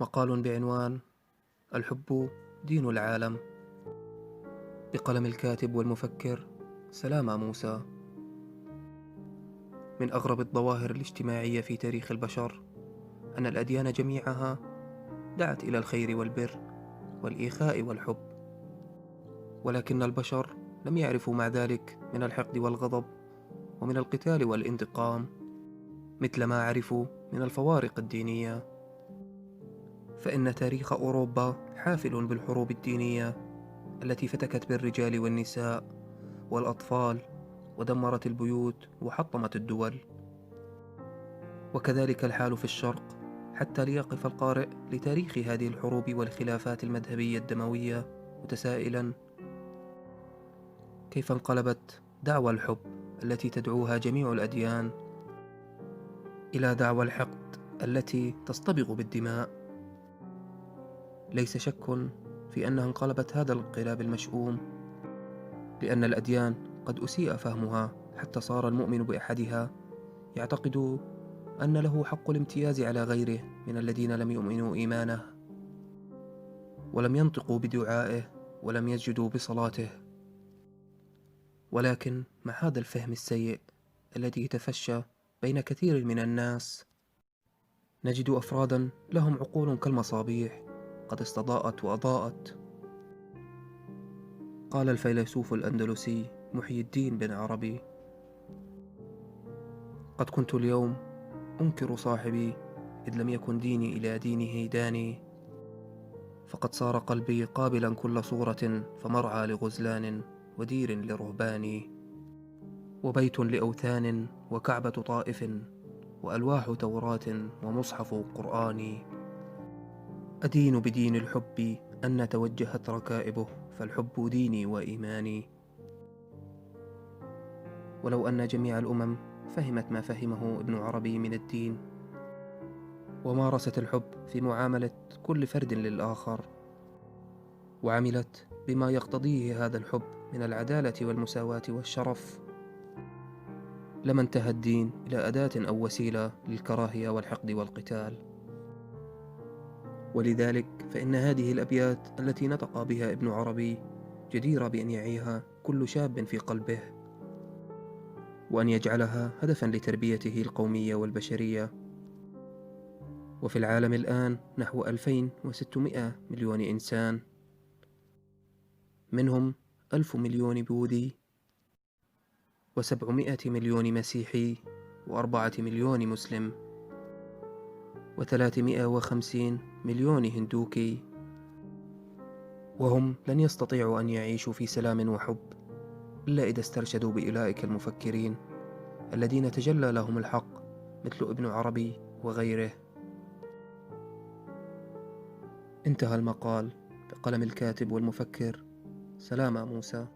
مقال بعنوان الحب دين العالم، بقلم الكاتب والمفكر سلامة موسى. من أغرب الظواهر الاجتماعية في تاريخ البشر أن الأديان جميعها دعت إلى الخير والبر والإيخاء والحب، ولكن البشر لم يعرفوا مع ذلك من الحقد والغضب ومن القتال والانتقام مثل ما عرفوا من الفوارق الدينية. فإن تاريخ أوروبا حافل بالحروب الدينية التي فتكت بالرجال والنساء والأطفال ودمرت البيوت وحطمت الدول. وكذلك الحال في الشرق، حتى ليقف القارئ لتاريخ هذه الحروب والخلافات المذهبية الدموية متسائلا: كيف انقلبت دعوى الحب التي تدعوها جميع الأديان إلى دعوى الحقد التي تصطبغ بالدماء؟ ليس شك في أنها انقلبت هذا الانقلاب المشؤوم، لأن الأديان قد أسيء فهمها حتى صار المؤمن بأحدها يعتقد أن له حق الامتياز على غيره من الذين لم يؤمنوا إيمانه ولم ينطقوا بدعائه ولم يسجدوا بصلاته. ولكن مع هذا الفهم السيء الذي تفشى بين كثير من الناس، نجد أفرادا لهم عقول كالمصابيح قد استضاءت وأضاءت. قال الفيلسوف الأندلسي محي الدين بن عربي: قد كنت اليوم أنكر صاحبي إذ لم يكن ديني إلى دينه داني، فقد صار قلبي قابلا كل صورة، فمرعى لغزلان ودير لرهبان، وبيت لأوثان وكعبة طائف وألواح توراة ومصحف قرآن. أدين بدين الحب أن توجهت ركائبه، فالحب ديني وإيماني. ولو أن جميع الأمم فهمت ما فهمه ابن عربي من الدين، ومارست الحب في معاملة كل فرد للآخر، وعملت بما يقتضيه هذا الحب من العدالة والمساواة والشرف، لما انتهى الدين إلى أداة أو وسيلة للكراهية والحقد والقتال. ولذلك فإن هذه الأبيات التي نطق بها ابن عربي جديرة بأن يعيها كل شاب في قلبه، وأن يجعلها هدفا لتربيته القومية والبشرية. وفي العالم الآن نحو 2600 مليون إنسان، منهم 1000 مليون بوذي، و700 مليون مسيحي، و4 مليون مسلم، و350 مليون هندوكي، وهم لن يستطيعوا أن يعيشوا في سلام وحب إلا إذا استرشدوا بأولئك المفكرين الذين تجلى لهم الحق مثل ابن عربي وغيره. انتهى المقال بقلم الكاتب والمفكر سلامة موسى.